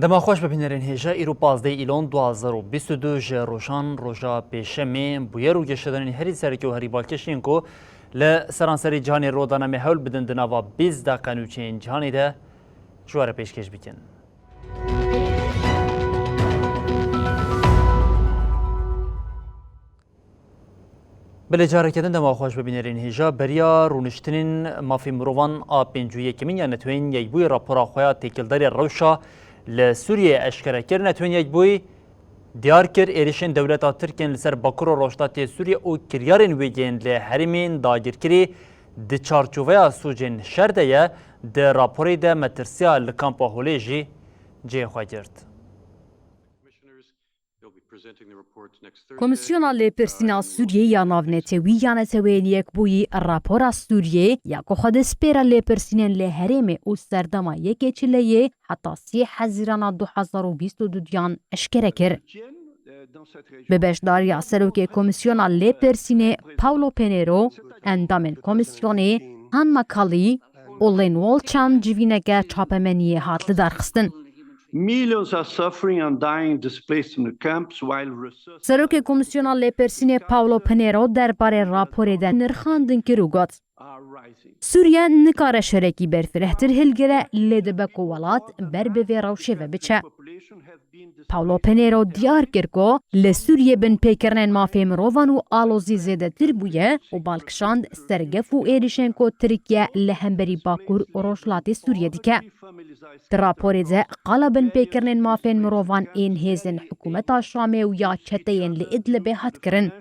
دما خوش ببینرین هجا ایرو 15 ایلان 2022 جه روشان روژا پیشمی بویر و گشتدنین هری سرکی و هری بالکشین کو لسرانسری جهانی رودانه محول بدن دناوا 20 دقیقه نوچین جهانی ده جوار پیشکش بیکن. بله جاره کردن دما خوش ببینرین هجا بریا رونشتنین مافی مروان آپینجویه کمین یا نتوین یک بوی راپورا خویا تکلداری روشا لسوریه اشکره کرد نتوین یک بوی دیار کرد ایریشن دولتا ترکین لسر باکور و روشتاتی سوریه او کریارین ویگین لحریمین داگیر کری ده چارچوویا سوجین شرده یه ده راپوری ده مترسیا لکامپا هولیجی جه خواه کرد. Komisyona Lêpirsîna Sûriyê ya navnetewî ya netewêniyek bûyî rapora Sûriyê ya ku xwe di spêra lêpirsînên lê herêmê û serdema yekê çileyê heta sê hezîrana 2022 eşkere kir. Bi beşdariya serokê Komisyona Lêpirsînê Paulo Pinheiro, endamên komisyonê Han Macaulay û Lynn Walchan civîneke çapemeniyê hat li derxistin. Millions are suffering and dying displaced in the camps while research. Serokê Komisyona Lêpirsînê Paulo Pinheiro derbarê raporê de nirxandin kir û got Sûriye nikare şerekî berfirehtir hilgire lê dibe ku welat ber bi vê rewşê ve biçe. Paulo Pinheiro diyar kir ku li Sûriyê bin pêkirinên mafê mirovan û alozî zêdetir bûye û balkişand sergef û êrişên ku Tirkiye li hemberî Bakur û Rojhilatê Sûriye dike. Di raporê de qala bin pêkirinên mafên mirovan ên hêzên hikûmeta Şamê û ya çeteyên li Idlibê hat kirin.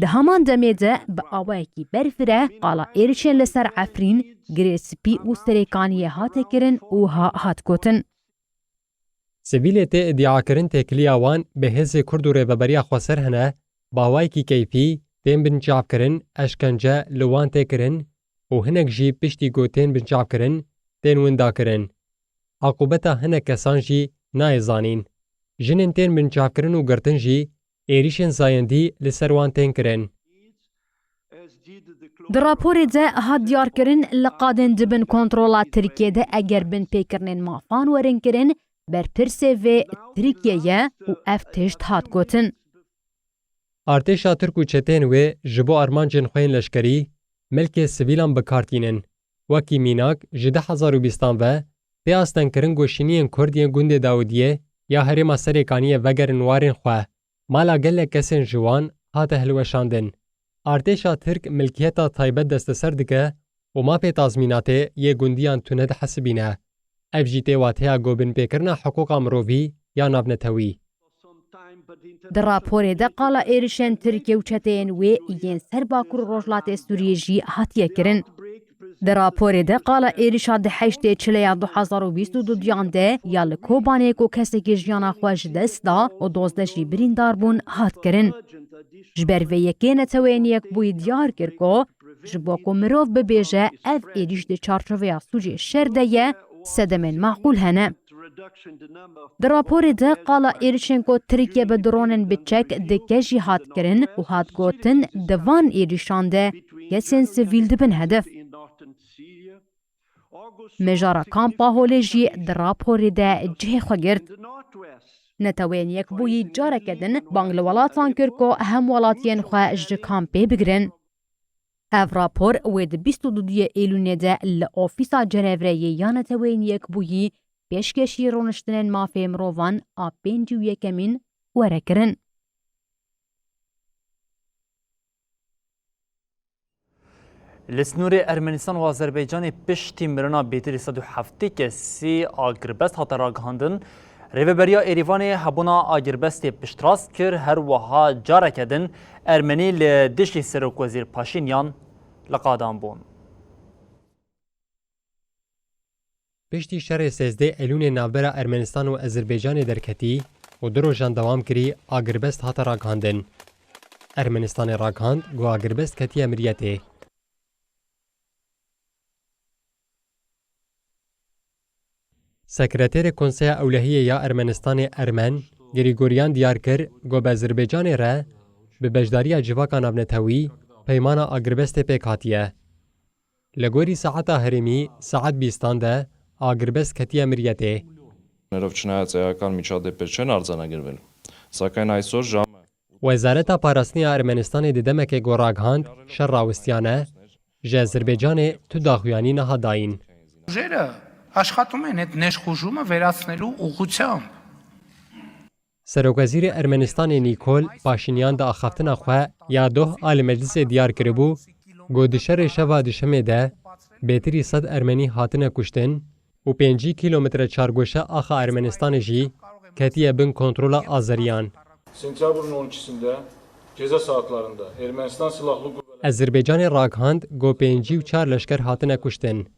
Di heman demê de bi awayekî berfireh qala êrişên li ser Efrîn, Girêspî û Serêkaniyê hate kirin û hat gotin. Sivîlê tê iddiakirin têkiliya wan bi hêzê Kurd û Rêveberiya Xweser hene, bawayekî keyfî, tên bincavkirin, eşkence li wan tê kirin û hinek jî piştî gotên bincavkirin, tên winda kirin. Aqubeta hinek kesan jî nayê zanîn. Jinên tên bincavkirin û girtin jî êrişên zayendî li ser wan tên kirin. Di raporê de hat diyarkirin li qadên dibin kontrola Tirkiyeyê eger bin pêkirinên mafan werin kirin, berpirsê vê Tirkiyeyê û ev tişt hat gotin. Artêşa Tirk û çetên wê ji bo armancên xwe yên leşkerî, milkê sivîlan bikartînin. Wekî mînak ji 2020 ve tê astenkirin goşîniyên Kurd yên gundê Dawidiyê ya herêma Serêkaniyê vegerin warên xwe. Mala gelek kesên ji wan hate hilweşandin. Artêşa Tirk milkiyeta taybet desteser dike û mapê tazmînatê yê gundiyan tune dihesibîne. Ev jî tê wateya gobinpêkirina hiqûqa mirovî ya navnetewî. Di raporê de qala êrişên Tirkiye û çeteyên wê yên ser Bakur û Rojhilatê Sûriyê jî hatiye kirin. Di raporê de qala êrişa di heştê çileya 2022 de ya li Kobanê ku kesekî jiyana xwe ji dest da û 12 jî birîndar bûn hat kirin. Ji ber vê yekê netewêniyek bûyî diyar kir ku ji bo ku mirov bibêje ev êriş di çarçoveya Sûriyê şer de ye sedemên maqûl hene. Di raporê de qala êrişên ku Tirkiye bi dronên biçek dike jî hat kirin û hat gotin di van êrişan de kesên sivîl dibin hedef. Mejara kampa holê jî di raporê de cihê xwe girt. Netewêniyek bûyî careke din bang li welatan kir ku hem welatiyên xwe ji kampê bigirin. Ev rapor wê di 22 Eylûnê de li Ofîsa Cenevreyê ya netewêniyek bûyî pêşkêşî rûniştinên mafê mirovan a 5 were kirin. لسنور ارمنستان و آذربایجان پشتی مرنا بیتری 107 کسی آگربست هات راگهاندن ریوبریا ایریوان هبونا آگربست پشتراست کر هر وها جاره کدن ارمنی لدشی سروک وزیر پاشینیان لقادان بون. پشتی شر 13 ایلون ناوبرا ارمنستان و آذربایجان درکتی و دو روزان دوام کری آگربست هات راگهاندن. ارمنستان راگهاند گو آگربست کتی امریته. سکرتر کنسیا اولهیه یا ارمنستان ارمن گریگوریان دیار کر گو به آذربایجان را به بجداری جواکا ناونتوی پیمانا آگربست پیک هاتیه. لگوری ساعتا هرمی ساعت بیستان ده آگربست کتی امریته. Ներով չնայած էական միջադեպեր չեն արձանագրվել, սակայն այսօր ժամը وزارت پاراستنی ارمنستان دیدم که گوراگهاند شراوستیانه جه ازربیجان تو داخویانی نهاداین. Ուժերը աշխատում են այդ ներխուժումը վերացնելու ուղղությամբ։ سروکوزیر ارمنستان نیکول پاشینیان دا اخافتن خواه یا دوه آل مجلس دیار کربو گودشر شوا دشمه ده بهتری صد ارمنی هاتنه کشتن و 5 کیلومتر چارگوشه آخا ارمنستان جی ketiye bin kontrola Azeriyan. Sentyabrın 12'sinde ceza saatlerinde Ermenistan Silahlı Qüvvələri Azerbaycan'ı Rakhand Gopenci 4 leşker hatine kuştin.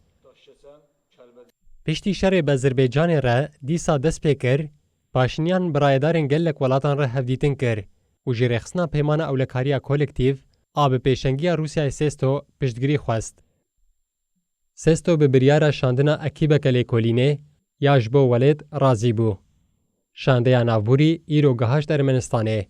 Pişti şerê bi Azerbaycanê re dîsa dest pê kir, Paşinyan birayedarên gelek welatan re hevdîtin kir û ji rêxistina peymana ewlekariya kolektîv a bi pêşengiya Rûsyayê Sesto piştgirî xwest. Sesto bi biryara şandina ekîbeke lêkolînê ya ji bo welêt razî bû. Şandeya navbûrî îro gihaşt Ermenistanê.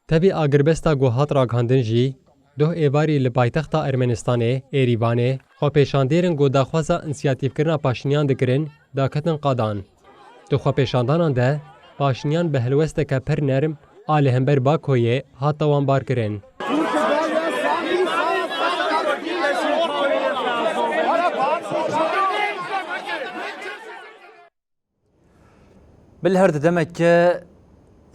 Tevî agirbesta guhat rakandin jî doh êvarî li paytexta Ermenistanê, Êrîvanê, xwepêşandêrên godaxwaza însiyatîvkirina Paşinyan dikirin, daketin qadan. Di xwepêşandanan de, Paşinyan bi helwesteke pir nerm a li hember Bakoyê hat wan barkirin. بالهر دمك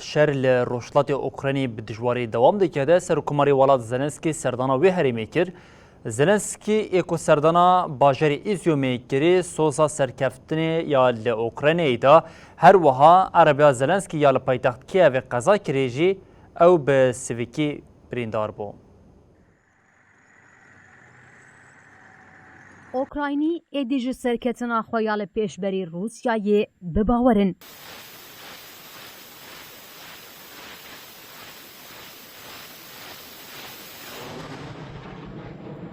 شر لروشلات اوکراینی به دشواری دوام دکده سرکماری ولات زلنسکی سردانا وی هریمی کر زلنسکی اکو سردانا باجری ایزیومی کری سوزا سرکفتنی یا لأوکراینی دا هر وها عربیا زلنسکی یا لپایتخت کیه و قضا کریجی او به سویکی بریندار بو. اوکراینی ایدیج سرکتنا خویال پیشبری روسیای بباورن.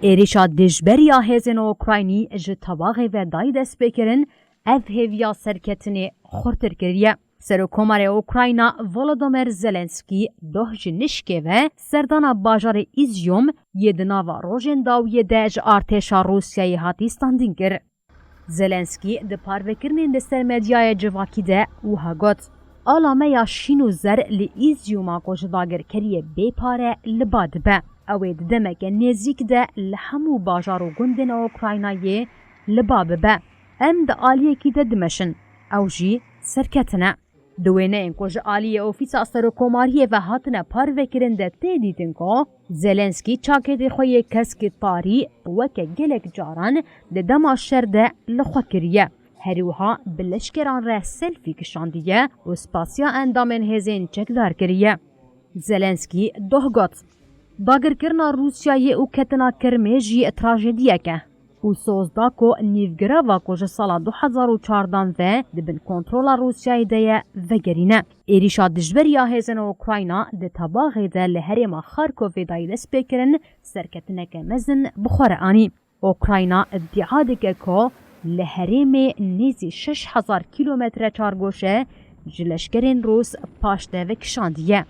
ایریشا دجبریا هزین اوکراینی جه تواغی و دای دست بکرن اف هیویا سرکتنی خورتر کریه. سرکومار اوکراینا ولودومیر زلنسکی دوه جنشکه و سردانا باجار ایزیوم یدناوا روژن داویه دج ارتشا روسیای هاتی ستاندین کر. زلنسکی ده پاروکرنین دستر مدیای جواکی ده اوها گوت. آلامه یا شینو زر لی ایزیوما گوشداگر کریه بیپاره لباد به. اوید دمک نزیک ده لحمو باجارو گندن اوکراینایی لباب به. ام ده آلیه کی ده دمشن. او جی سرکتنه. دوینه این کج آلیه اوفیسا سرکوماریه و هاتنه پاروکرن ده تیدیدن که زلنسکی چاکت خوی کسک تاری وکه گلک جاران ده دماشر ده لخوکریه. هروها بلشکران ره سلفی کشاندیه و سپاسیا اندامن هزین چکدار کریه. زلنسکی دوه گوت. داگرکرنا روسیای او کتنا کرمه جی تراژدیه که. او سوزدا کو نیوگره و کج سال 2014 و دبن کنترولا روسیای ده وگرینه. ایریشا دجبریا هزن اوکراینا ده تباغی ده لحریم خارکوفی دای دست بکرن سرکتنه که مزن بخور آنی. اوکراینا ادعا دکه که لحریم نیزی 6000 کیلومتر چارگوشه جلشکرین روس پاشته و کشاندیه.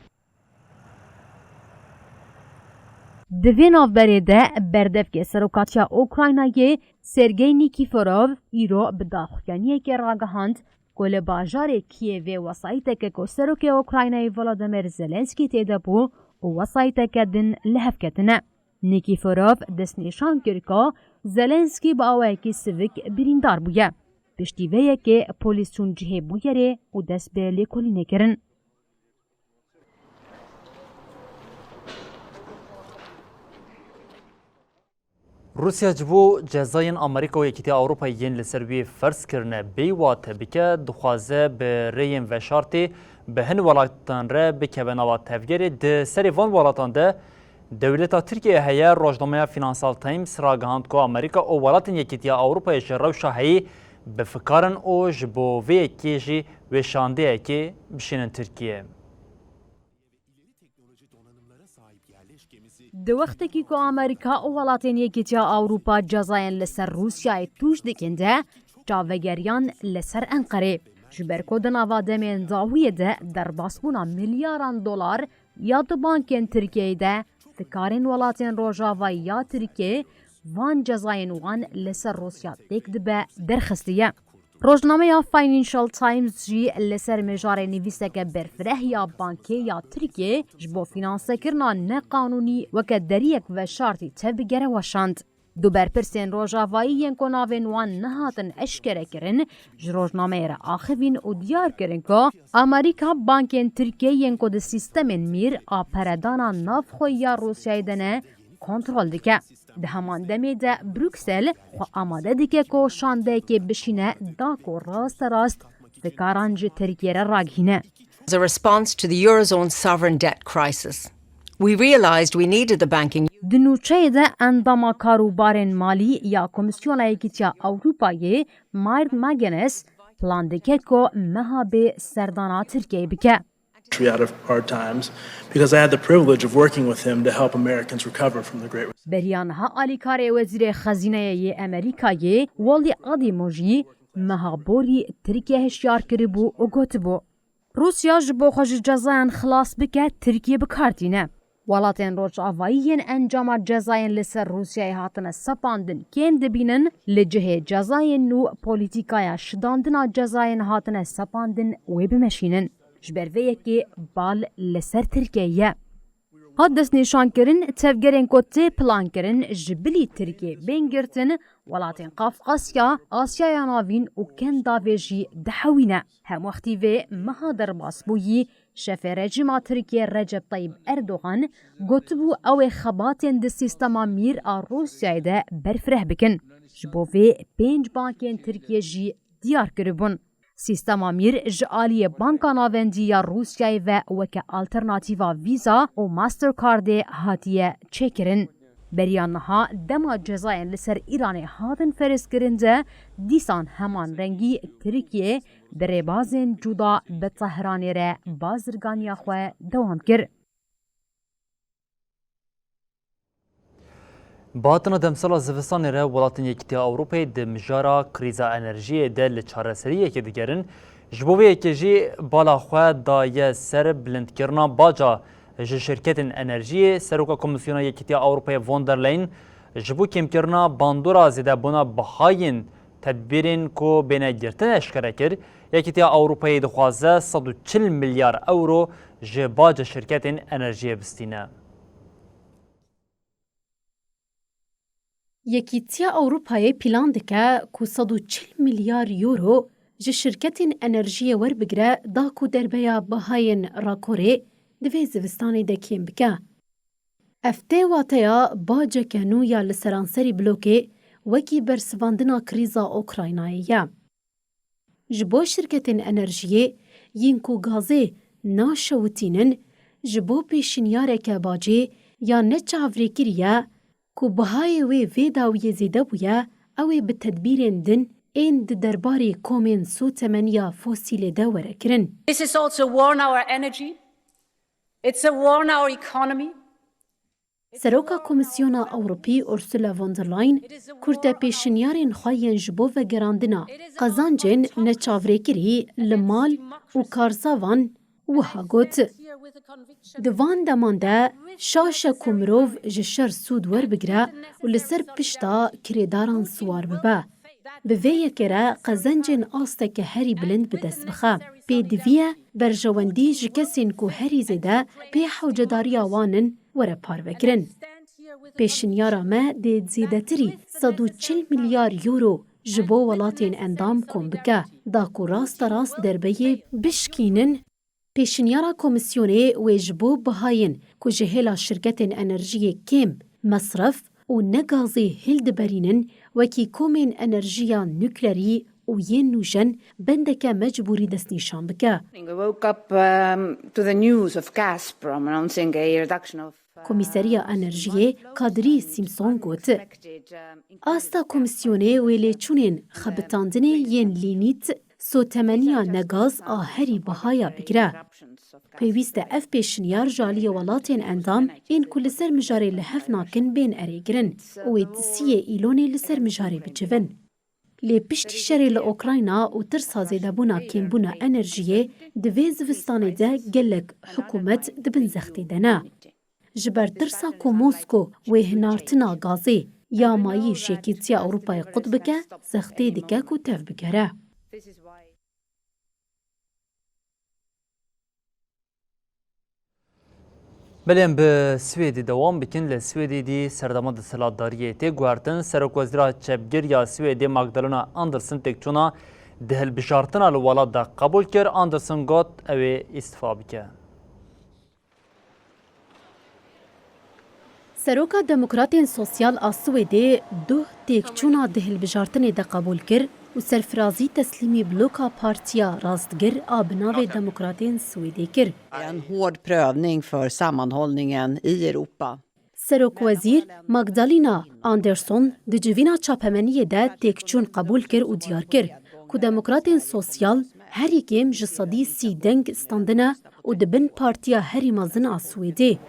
دوی نافبری ده بردف که سروکاتیا اوکراینایی سرگی نیکیفوروف ایرو بداخویانیه که راگهاند گل باجار کیوی وسایته که سروک اوکراینایی ولادیمیر زلنسکی تیده بو و وسایته که دن لحف کتنه. نیکیفوروف دست نشان کرد که زلنسکی با اوکی سویک بریندار بویه. پشتیوه که پولیسون جهه بویره و دست به لیکولینه کرن. روسیا جبو جزاین آمریکا و یکیتی اروپاییین لسروی فرض کرنه بیوات بکه دخوازه به ریم و شارتی به هن ولاتان ره بکه به نوات تفگیری ده سری وان ولاتان ده دولتا ترکیه هیا روزنامه فینانسال تایمز را گهاند که آمریکا او ولاتین یکیتی اروپای جراو شاهی بفکارن او جبو وی کیجی و شانده که بشینن ترکیه. د وقتکی که آمریکا و ولاتین یکیتیا اروپا جزاین لسر روسیای توش دکنده جاوگریان لسر انقره. جبرکو دناوا دمین داویه ده در باسبونا میلیاران دلار یا دو بانکین ترکیه ده فکارین ولاتین روژاوا یا ترکیه وان جزایên wan li ser Rûsya têk dibe derxistiye. Rojnameya Financial Times jî li ser mijarê nivîseke berfireh ya bankê ya Tirkiye ji bo finansekirina neqanûnî weke deriyek veşartî tevbigere weşand. Du berpirsên rojavayî ku navên wan nehatin eşkerekirin ji rojnameyê re axivîn û diyar kirin ku Amerîka bankên Tirkiyeyên ku di sîstemên mîr a peredana navxwe ya Rûsyayê de ne kontrol dike. Di heman demê de Brüksel xwe amade dike ku şandeyekê bişîne da ku rasterast fikaran ji Tirkiye re ragihîne. As a response to the Eurozone sovereign debt crisis, we realised we needed the banking. Di nûçeyê de endama karûbarên malî ya Komisyona Yekîtiya Ewropayê Mild Magenes plan dike ku meha bê serdana Tirkiyeyê bike. Out of hard times because I had the privilege of working with him to help Americans recover from the Great Recession. Beriyanha alîkarê Wezîrê Xezîneyê Amerîkayê Wally Adimo jî meha borî Tirkiye hişyar kiribû û gotibû Rûsya ji bo xwe ji cezayan xilas bike Tirkiye bikartîne. Welatên rojavayî yên encama cezayên li ser Rûsyayê hatine sepandin kêm dibînin li cihê cezayên nû polîtîkaya şidandina cezayên hatine sepandin wê bimeşînin. Ji ber vê yekê bal li ser Tirkiyeyê. Hat destnîşankirin tevgerên ku tê plankirin ji bilî Tirkiye bên girtin welatên Qafqasya, Asyaya Navîn û Kendavê jî dihewîne. Hem wextî vê meha derbasbûyî şefê rejîma Tirkiye Recep Tayyip Erdogan gotibû ew ê xebatên di sîstema mîr a Rûsyayê de berfireh bikin. Ji bo vê 5 bankên Tirkiye jî diyar kiribûn. Sîstema mîr ji aliyê Banka Navendî ya Rûsyayê ve weke alternatîva Visa û Mastercardê hatiye çêkirin. Beriyan niha dema cezayên li ser Îranê hatin ferêzkirin de dîsan heman rengî Tirkiye bi rêbazên cuda bi Tehranê re bazirganiya xwe dewam kir. Batina demsala zivistanê re welatên Yekîtiya Ewropayê di mijara krîza enerjiyê de li çareseriyekê digerin. Ji bo vê yekê jî bala xwe daye ser bilindkirina baca ji şirketên enerjiyê. Seroka Komisyona Yekîtiya Ewropayê von der Leyen ji bo kêmkirina bandora zêdebûna bihayên tedbîrên ku bêne girtin eşkere kir. Yekîtiya Ewropayê dixwaze 140 milyar euro ji baca şirketên enerjiyê bistîne. Yekîtiya Ewropayê plan dike ku 140 milyar euro ji şirketên enerjiyê werbigire da ku derbeya bihayên rakorê di vê zivistanê de kêm bike. Ev tê wateya baceke nû ya li seranserî blokê wekî bersivandina krîza Ukraynayê ye. Ji bo şirketên enerjiyê yên ku gazê naşewitînin ji bo pêşînyareke bacê ya neçavrêkirî ye ku bihayê wê vê dawiyê zêde bûye ew ê bi tedbîrên din ên di derbarê komên sotemeniya fosîlê de werekirin. This is also war on our energy. It's a war on our economy. Seroka Komisyona Ewropî Ursula von der Leyen kurte pêşinyarên xwe yên ji bo vegerandina qazancên neçavrêkirî li mal û karsavan wiha got. Di van deman de şaşe ku mirov ji şer sûd werbigire û li ser pişta kirêdaran siwar bibe. Bi vê yekê re qazancên asteke herî bilind bi dest bixe. Pê diviye berjewendî ji kesên ku herî zêde pê hewcedariya wan in were parvekirin. Pêşinyara me dê zêdetirî 140 milyar euro ji bo welatên endam kom bike. Da ku rasterast derbeyê bişkînin pêşinyara komisyonê wê ji bo bihayên ku ji hêla şirketên enerjiyê kêm mesref û negazê hil diberînin wekî komên enerjiya nüklerî û yên nûjen bendeke mecbûrî destnîşan bike. Komîseriya Enerjiyê Kadrî Simpson got. Asta komisyonê wê lêçûnên xebitandinê yên lînît sotemeniya negaz a herî bihaya bigire. Pêwîst e ev pêşinyar ji aliyê welatên endam ên ku li ser mijarê li hev nakin bên erêgirin û wê tisiyê îlonê li ser mijarê bicivin. Lê piştî şerê li Ukrayna û tirsa zêdebûna kêmbûna enerjiyê di vê zivistanê de gelek hikûmet dibin zextê de ne. Ji ber tirsa ku Mosko wê hinartina gazê یا مایی شێکیتیا ئەوروپای قوت بکە زەختێ دکەک و تەف بکەرە. بلیم به سویدی دوام بکن لسویدی دی سردما د سلاداریه تی گوارتن سرکوزرا چبگر یا سویدی ماگدالنا اندرسن تکچونا دهل بشارتنا لولا دا قبول کر اندرسن گوت اوی استفا بکه. سروکا دموکراتین سوسیال آ سویدی دو تکچونا دهل بشارتنی دا قبول کر و سرفرازی تسلیمی بلوکا پارتیا راستگر آبناو دموکراتین سویدی کر. En hård prövning för sammanhållningen i Europa. سروک وزیر ماگدالینا آندرسون د جوینا چاپمنیه ده تکچون قبول کر و دیار کر که دموکراتین سوسیال هر یکیم جسادی سی دنگ استاندنه و دبن پارتیا هری مازن آ سویدی.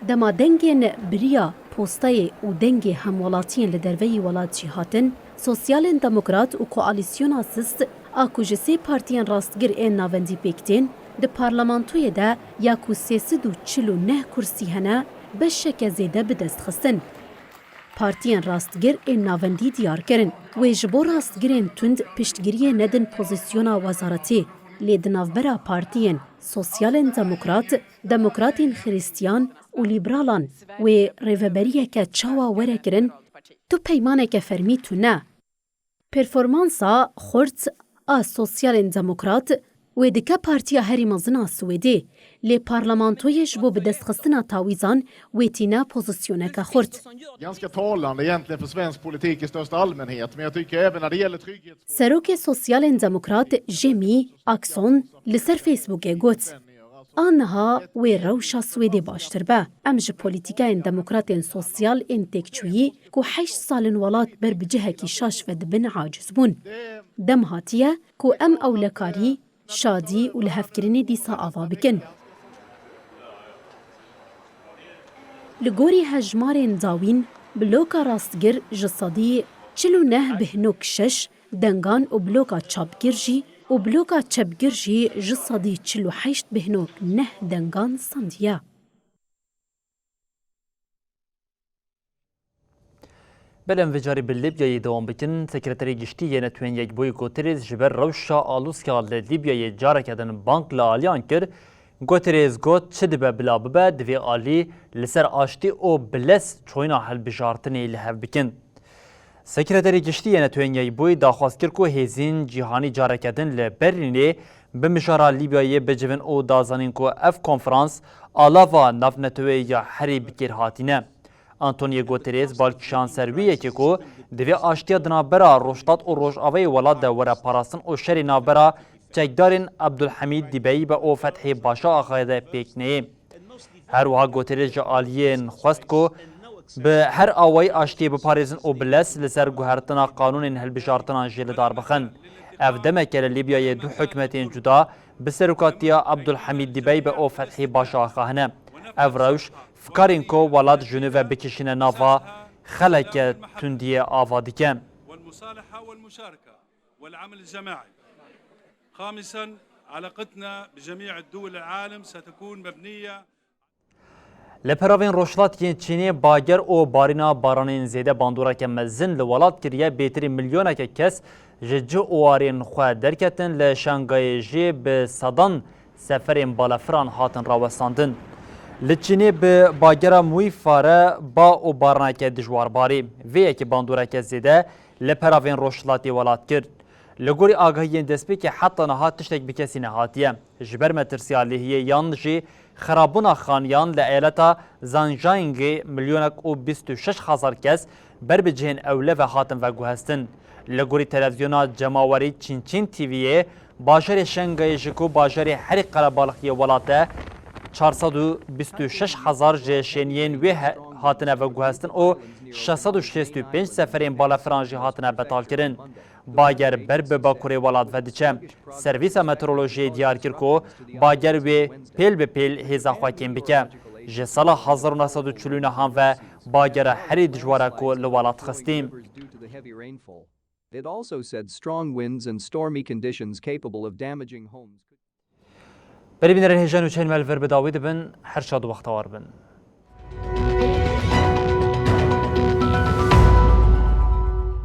دما دنگین بریا پوستای و دنگ همولاتین لدروی ولات هاتن سوسیالین دموکرات و کوآلیسیون سیست آکوجسی پارتیان راستگر این ناوندی پیکتین د پارلمانتوی ده یا کو 349 کرسی هنه بشک زیده به دست خستن. پارتیان راستگر این ناوندی دیار کرن و جبو راستگرین تند پشتگیری ندن پوزیسیونا وزارتی لیدنافبرا پارتیان سوسیالین دموکرات، دموکراتین خریستیان و لیبرالان و ریوبریه که چاوا وره کرن تو پیمانه که فرمی تو نه. پرفورمانسا خورت سوسیالین دموکرات و دکه پارتیا هری مزنا سویدی لی پارلمانتویش بو به دست خستنا تاویزان و تینا پوزیسیونه که خورد. Ganska talande egentligen för svensk politik i största allmänhet, men jag tycker även när det gäller trygghet. سروک سوسیالین دموکرات جیمی اکسون لسر فیسبوک گوت. آنها و روشا سویدی باشتر با. امج پولیتیکاین دموکراتین سوسیال این تکچویی که 8 سالن ولات بر بجهه کی شاش و دبن عاجز بون. دم هاتیه که ام اولکاری شادی و لهفکرینی دیسا آوا بکن. لگوری هجمارین داوین بلوکا راستگر جسادی 49 بهنوک 6 دنگان و بلوکا چابگرجی و بلوکا چبگرجی جسادی 48 بهنوک 9 دنگان ساندیا. بلن وجاری بلیبیای دوام بکن سکرتری گشتی یه نتوین یک بوی گوتریز جبر روشا آلوسکا لیبیای جاره کدن بانک لالیان کر گوتریز گوت چه دبه بلا ببه دوی آلی لسر آشتی او بلس چوینا حل بجارتنی لحف بکن. سکرتری گشتی یه نتوین یک بوی داخواست کر که هزین جیهانی جاره کدن لبرینی بمشارا لیبیای بجوین او دازانین که اف کنفرانس آلاوا ناف نتوی یا حری بکر هاتینه. آنتونیو گوتریز بالکشان سرویه که کو دوی آشتیا دنابرا روشتات و روشاوی ولاد دوره پاراستن و شری نابرا چکدارین عبدالحمید دیبایی به او فتحی باشا آخایده پیکنه. هر وها گوتریز جا آلیین خواست کو به هر آوای آشتی بپاریزن و بلس لسر گوهرتنا قانون هل بشارتنا جیل دار بخن. اف دمک لیبیای دو حکمتین جدا بسرکاتیا عبدالحمید دیبایی به او فتحی باشا آخانه. اف روش فکرین کو ولاد جنوب بکشین نافا خلق تندیه آوادیکه. والمصالحة والمشاركة والعمل الجماعي. خامسا علاقتنا بجميع الدول العالم ستكون مبنية لپراوین روشلات که چینی باگر او بارینا بارانین زیده باندورا که مزن لولات کریه بیتری میلیونه که کس ججو اوارین خواه درکتن لشنگای جی به صدان سفرین بالافران هاتن راوستاندن. لچینی به باگرا موی فاره با او بارناکه دجوار باری ویه که باندورکه زیده لپراوین روشلاتی ولات کرد. لگوری آگاهی دسپی که حتی نهات تشتک بکسی نهاتیه. جبر مترسیالیه یان جی خرابونا خانیان لعیلتا زنجانگی میلیونک و 26,000 کس بر بجهن اوله و حاتم و گوهستن. لگوری تلویزیونا جماوری چین تیویه باشر شنگای جکو باشر هر قلبالخی ولاته 426,000 جشنین وی هاتنه و گوهستن و 665 سفرین بالا فرانجی هاتنه بطال کرن. باگر بر به باکوری ولاد و دیچه سرویس مترولوژی دیار کرکو باگر وی پیل به پیل هیزا خواکیم بکه. جه سال 1949 هم و باگر هری دجواره کو لولاد خستیم. It also said strong winds and stormy conditions capable of damaging homes. بری بینرین هجان و چین ملور بداوید بن هر شاد و وقتوار بن.